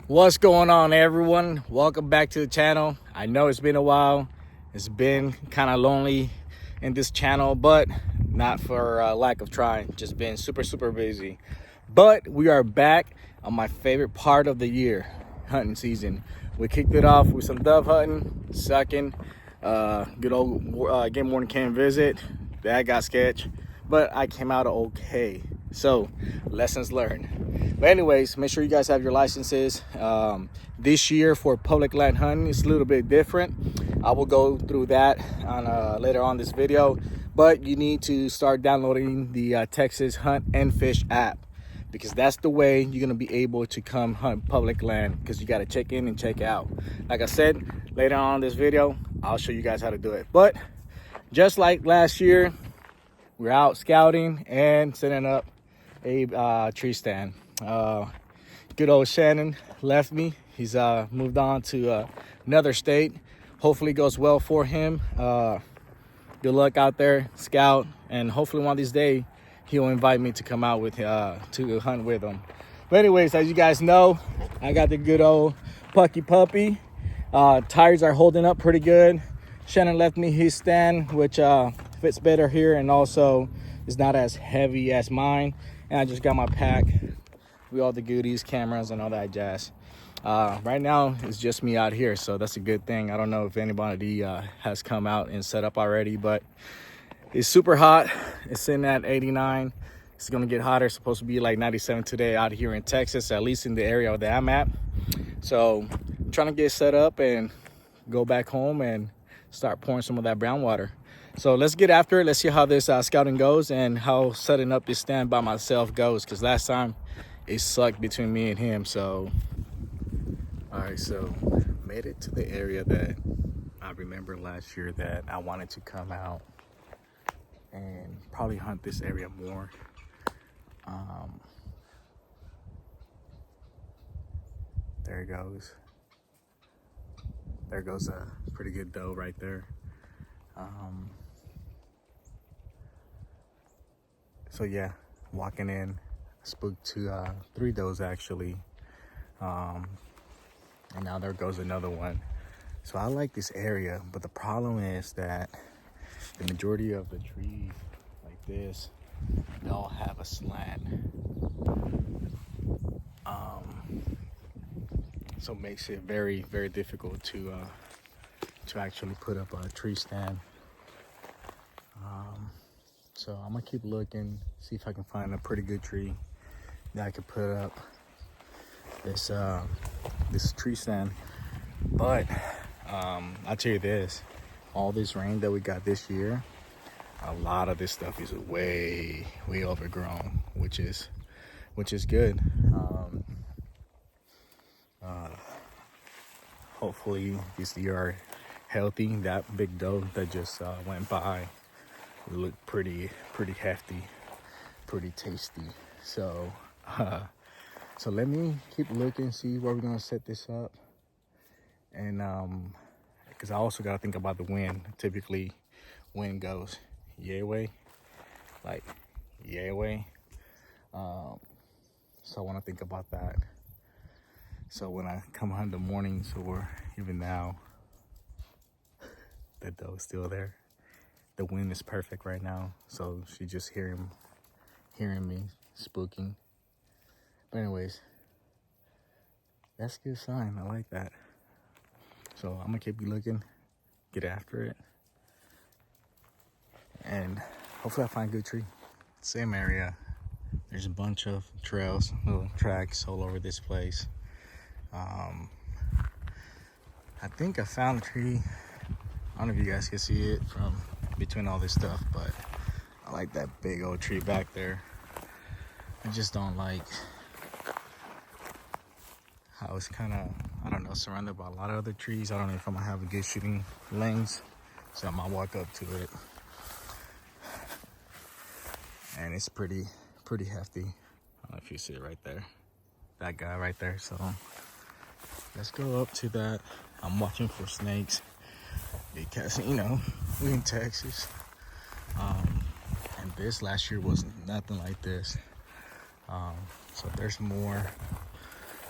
What's going on, everyone? Welcome back to the channel. I know it's been a while. It's been kind of lonely in this channel, but not for lack of trying. Just been super busy. But we are back on my favorite part of the year, hunting season. We kicked it off with some dove hunting, sucking, good old game warden came visit. That got sketch, but I came out okay. So lessons learned. But anyways, make sure you guys have your licenses. This year for public land hunting, it's a little bit different. I will go through that on later on this video, but you need to start downloading the Texas Hunt and Fish app, because that's the way you're gonna be able to come hunt public land, because you got to check in and check out. Like I said, later on in this video, I'll show you guys how to do it. But just like last year, we're out scouting and setting up a tree stand. Good old Shannon left me. He's moved on to another state. Hopefully goes well for him. Good luck out there, scout, and hopefully one of these days he'll invite me to come out with to hunt with him. But anyways, as you guys know, I got the good old Pucky puppy. Tires are holding up pretty good. Shannon left me his stand, which fits better here and also is not as heavy as mine. And I just got my pack with all the goodies, cameras, and all that jazz. Right now, it's just me out here, so that's a good thing. I don't know if anybody has come out and set up already, but it's super hot. It's sitting at 89. It's gonna get hotter. It's supposed to be like 97 today out here in Texas, at least in the area that I'm at. So I'm trying to get set up and go back home and start pouring some of that brown water. So let's get after it. Let's see how this scouting goes and how setting up this stand by myself goes, because last time it sucked between me and him. So all right, so made it to the area that I remember last year that I wanted to come out and probably hunt this area more. There it goes. There goes a pretty good doe right there. So yeah, walking in, spooked to 3 does actually. And now there goes another one. So I like this area, but the problem is that the majority of the trees like this, they all have a slant. So it makes it very difficult to actually put up a tree stand. So I'm gonna keep looking, see if I can find a pretty good tree that I could put up this tree stand. But I'll tell you this, all this rain that we got this year, a lot of this stuff is way overgrown, which is good. Hopefully these deer are healthy. That big doe that just went by looked pretty hefty, pretty tasty. So so let me keep looking, see where we're gonna set this up. And because I also gotta think about the wind. Typically wind goes yay way, like yay way. So I want to think about that. So when I come home in the mornings or even now, the doe is still there. The wind is perfect right now, so she just hearing me spooking. But anyways, that's a good sign. I like that. So I'm gonna keep looking, get after it, and hopefully I find a good tree. Same area. There's a bunch of trails, little tracks all over this place. I think I found a tree. I don't know if you guys can see it from between all this stuff, but I like that big old tree back there. I just don't like how it's kind of, I don't know, surrounded by a lot of other trees. I don't know if I'm gonna have a good shooting lens, so I might walk up to it. And it's pretty hefty. I don't know if you see it right there, that guy right there. So let's go up to that. I'm watching for snakes because, you know, we in Texas. And this last year was nothing like this. So there's more.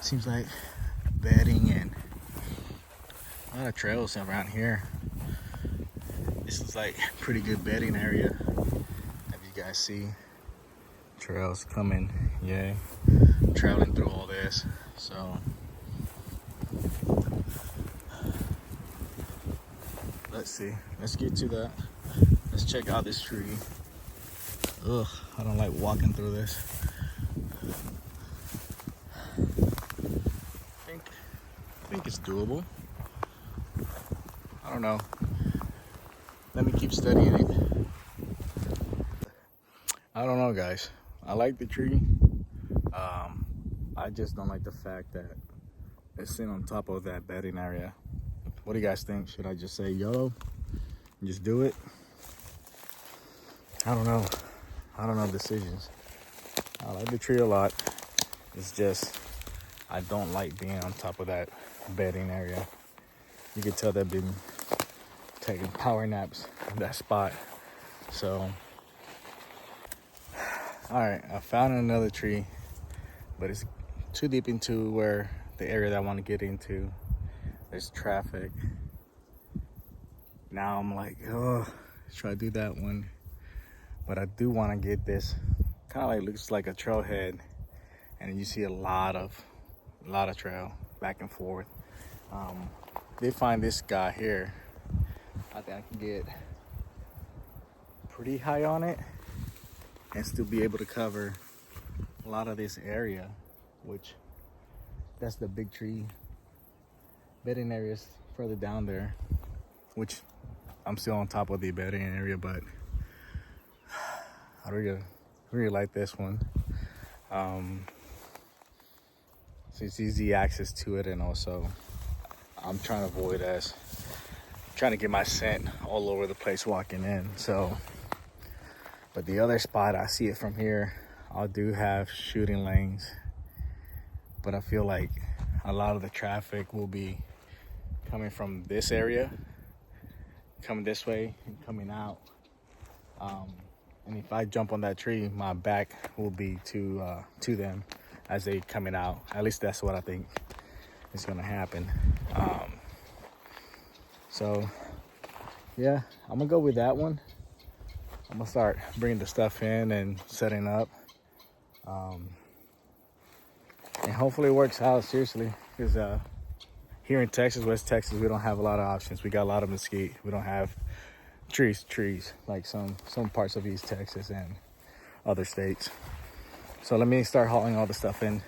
Seems like bedding and a lot of trails around here. This is like pretty good bedding area. As you guys see, trails coming, yay, traveling through all this. So let's see, let's get to that. Let's check out this tree. Ugh, I don't like walking through this. I think it's doable. I don't know. Let me keep studying it. I don't know, guys. I like the tree. I just don't like the fact that it's sitting on top of that bedding area. What do you guys think? Should I just say YOLO? Just do it? I don't know. I don't know decisions. I like the tree a lot. It's just, I don't like being on top of that bedding area. You can tell they've been taking power naps in that spot. So, all right, I found another tree, but it's too deep into where the area that I want to get into. There's traffic. Now I'm like, oh, let's try to do that one. But I do want to get this, kind of like looks like a trailhead, and you see a lot of trail back and forth. They find this guy here. I think I can get pretty high on it and still be able to cover a lot of this area, which that's the big tree. Bedding areas further down there, which I'm still on top of the bedding area, but I really like this one. So it's easy access to it, and also I'm trying to avoid trying to get my scent all over the place walking in. So, but the other spot, I see it from here. I do have shooting lanes, but I feel like a lot of the traffic will be coming from this area, coming this way and coming out. And if I jump on that tree, my back will be to them as they coming out. At least that's what I think is gonna happen. So yeah, I'm gonna go with that one. I'm gonna start bringing the stuff in and setting up. And hopefully it works out, seriously, because here in Texas, West Texas, we don't have a lot of options. We got a lot of mesquite. We don't have trees like some parts of East Texas and other states. So let me start hauling all the stuff in.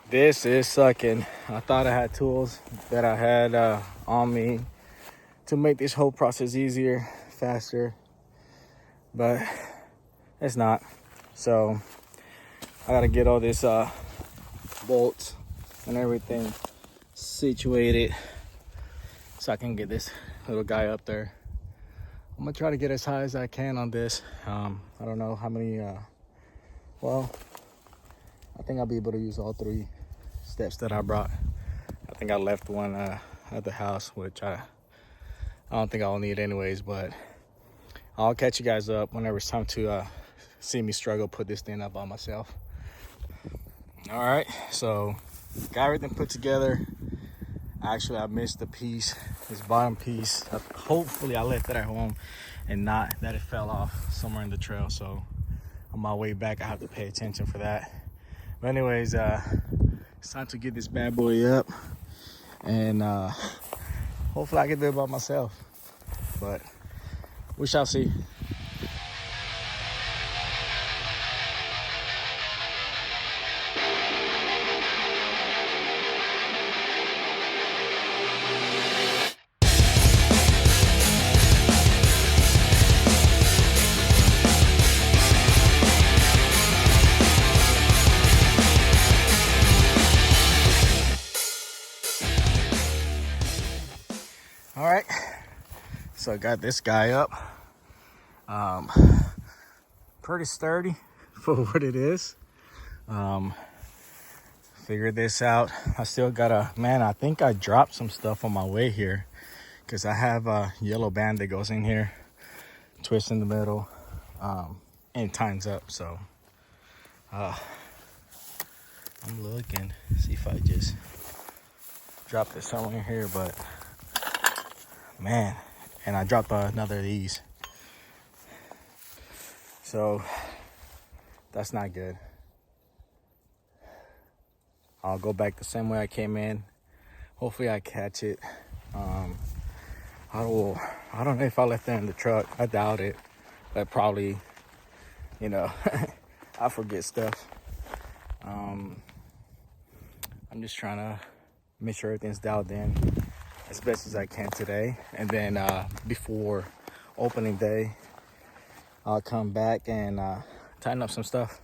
This is sucking. I thought I had tools that I had on me to make this whole process easier, faster, but it's not. So I gotta get all this bolts and everything situated so I can get this little guy up there. I'm gonna try to get as high as I can on this. I don't know how many, well, I think I'll be able to use all 3 steps that I brought. I think I left one at the house, which I don't think I'll need anyways, but I'll catch you guys up whenever it's time to see me struggle put this thing up by myself. All right, so got everything put together. Actually, I missed the piece, this bottom piece. Hopefully I left it at home and not that it fell off somewhere in the trail. So on my way back, I have to pay attention for that. But anyways, it's time to get this bad boy up, and hopefully I can do it by myself, but we shall see. All right, so I got this guy up. Pretty sturdy for what it is. Figured this out. I still got man, I think I dropped some stuff on my way here, because I have a yellow band that goes in here, twist in the middle, and tightens up. So I'm looking, see if I just dropped it somewhere here, but man, and I dropped another of these. So that's not good. I'll go back the same way I came in. Hopefully I catch it. I don't know if I left that in the truck. I doubt it. But probably, you know, I forget stuff. I'm just trying to make sure everything's dialed in as best as I can today. And then before opening day, I'll come back and tighten up some stuff.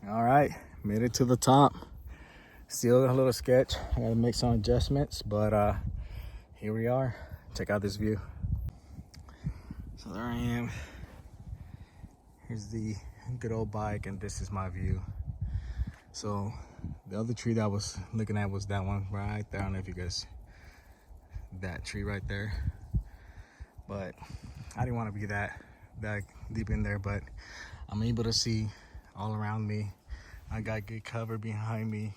All right, made it to the top. Still a little sketch. I gotta make some adjustments, but here we are. Check out this view. So there I am. Here's the good old bike, and this is my view. So the other tree that I was looking at was that one right there. I don't know if you guys, that tree right there. But I didn't want to be that deep in there, but I'm able to see all around me. I got good cover behind me.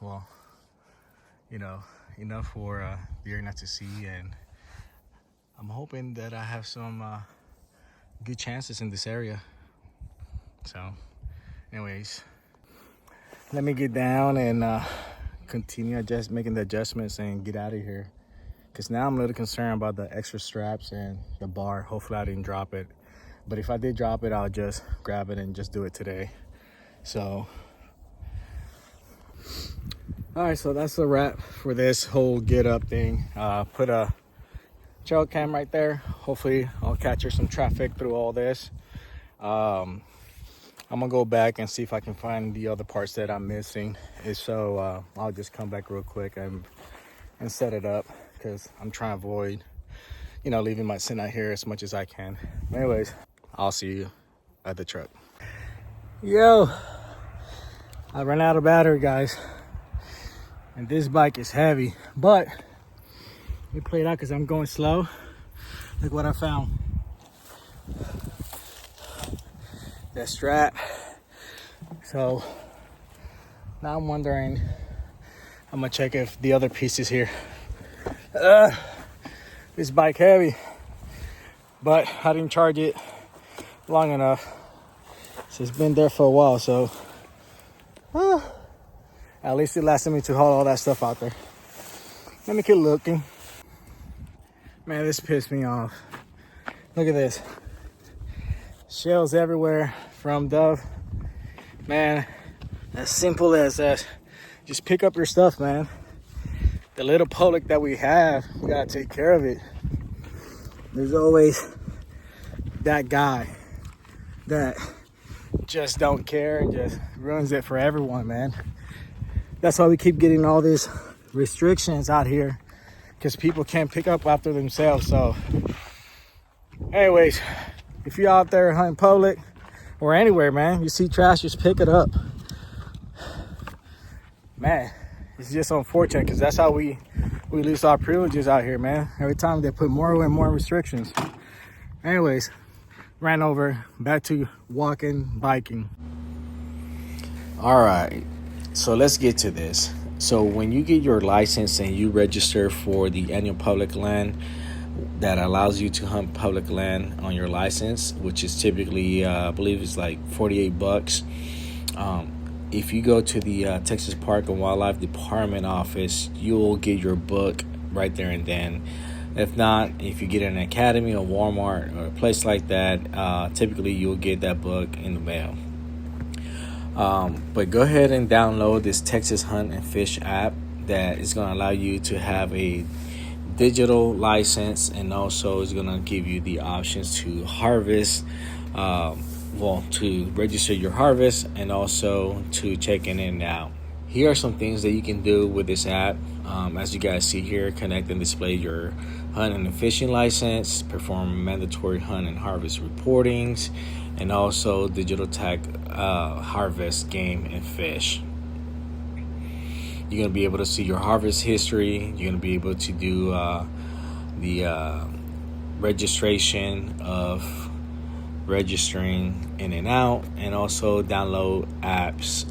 Well, you know, enough for the area not to see, and I'm hoping that I have some good chances in this area. So anyways, let me get down and continue making the adjustments and get out of here, because now I'm a little concerned about the extra straps and the bar. Hopefully I didn't drop it, but if I did drop it, I'll just grab it and just do it today. So all right, so that's a wrap for this whole get up thing. Put a trail cam right there. Hopefully I'll capture some traffic through all this. I'm gonna go back and see if I can find the other parts that I'm missing. If so, I'll just come back real quick and set it up, because I'm trying to avoid, you know, leaving my scent out here as much as I can. Anyways, I'll see you at the truck. Yo, I ran out of battery, guys. And this bike is heavy, but we played out because I'm going slow. Look what I found. That strap. So now I'm wondering, I'm gonna check if the other piece is here. This bike heavy, but I didn't charge it long enough. So it's been there for a while, so at least it lasted me to haul all that stuff out there. Let me keep looking. Man, this pissed me off. Look at this. Shells everywhere from Dove. Man, as simple as that. Just pick up your stuff, man. The little public that we have, we gotta take care of it. There's always that guy that just don't care and just ruins it for everyone, man. That's why we keep getting all these restrictions out here, because people can't pick up after themselves. So anyways, if you're out there hunting public or anywhere, man, you see trash, just pick it up. Man, it's just unfortunate, because that's how we lose our privileges out here, man. Every time they put more and more restrictions. Anyways, ran over, back to walking, biking. All right, so let's get to this. So when you get your license and you register for the annual public land that allows you to hunt public land on your license, which is typically, I believe it's like $48. If you go to the Texas Park and Wildlife Department office, you'll get your book right there and then. If not, if you get an academy or Walmart or a place like that, typically you'll get that book in the mail. But go ahead and download this Texas Hunt and Fish app that is going to allow you to have a digital license, and also is going to give you the options to harvest, to register your harvest, and also to check in and out. Here are some things that you can do with this app. As you guys see here, connect and display your hunt and fishing license, perform mandatory hunt and harvest reportings, and also digital tag harvest game and fish. You're going to be able to see your harvest history. You're going to be able to do the registration of registering in and out, and also download maps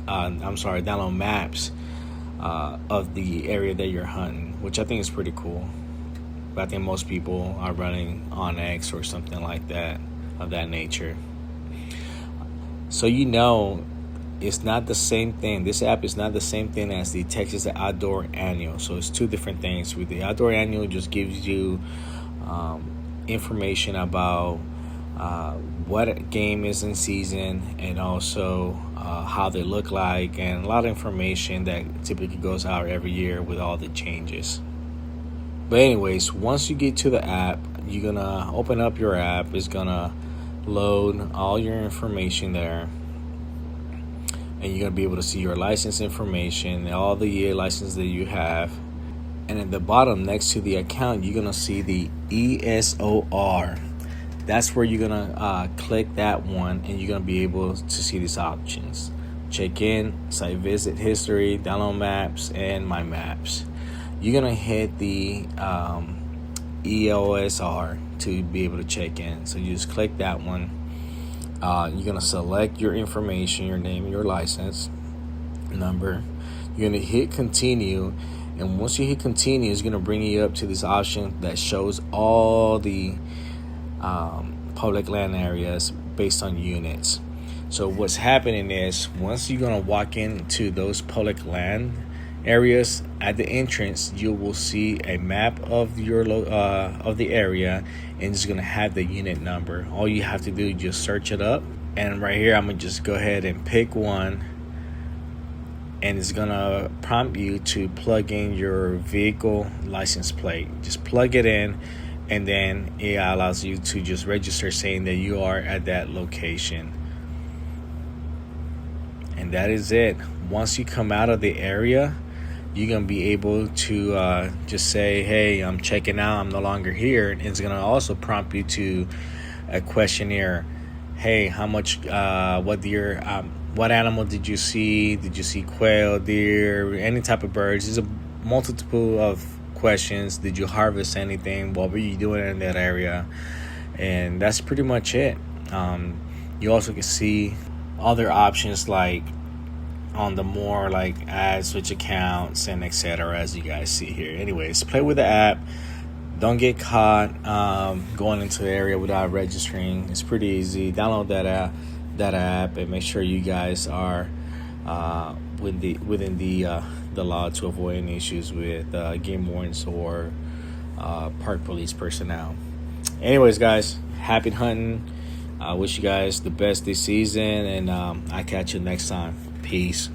of the area that you're hunting, which I think is pretty cool. But I think most people are running Onyx or something like that, of that nature. So it's not the same thing. This app is not the same thing as the Texas Outdoor Annual. So it's two different things. With the Outdoor Annual, it just gives you information about what game is in season, and also how they look like, and a lot of information that typically goes out every year with all the changes. But anyways, once you get to the app, you're gonna open up your app. It's gonna load all your information there, and you're gonna be able to see your license information, all the year license that you have. And at the bottom next to the account, you're gonna see the ESOR. That's where you're gonna click that one, and you're gonna be able to see these options: check in, site visit history, download maps, and my maps. You're gonna hit the EOSR to be able to check in. So you just click that one. You're gonna select your information, your name, your license number. You're gonna hit continue, and once you hit continue, it's gonna bring you up to this option that shows all the public land areas based on units. So what's happening is, once you're gonna walk into those public land areas, at the entrance you will see a map of your of the area, and it's gonna have the unit number. All you have to do is just search it up, and right here I'm gonna just go ahead and pick one, and it's gonna prompt you to plug in your vehicle license plate. Just plug it in, and then it allows you to just register, saying that you are at that location. And that is it. Once you come out of the area, you're going to be able to just say, hey, I'm checking out, I'm no longer here. And it's going to also prompt you to a questionnaire. Hey, how much, what deer, what animal did you see? Did you see quail, deer, any type of birds? There's a multiple of questions. Did you harvest anything? What were you doing in that area? And that's pretty much it. You also can see other options, like on the more like add, switch accounts, and etc., as you guys see here. Anyways, play with the app. Don't get caught going into the area without registering. It's pretty easy. Download that app and make sure you guys are within the law to avoid any issues with game wardens or park police personnel. Anyways, guys, happy hunting. I wish you guys the best this season, and I'll catch you next time. Peace.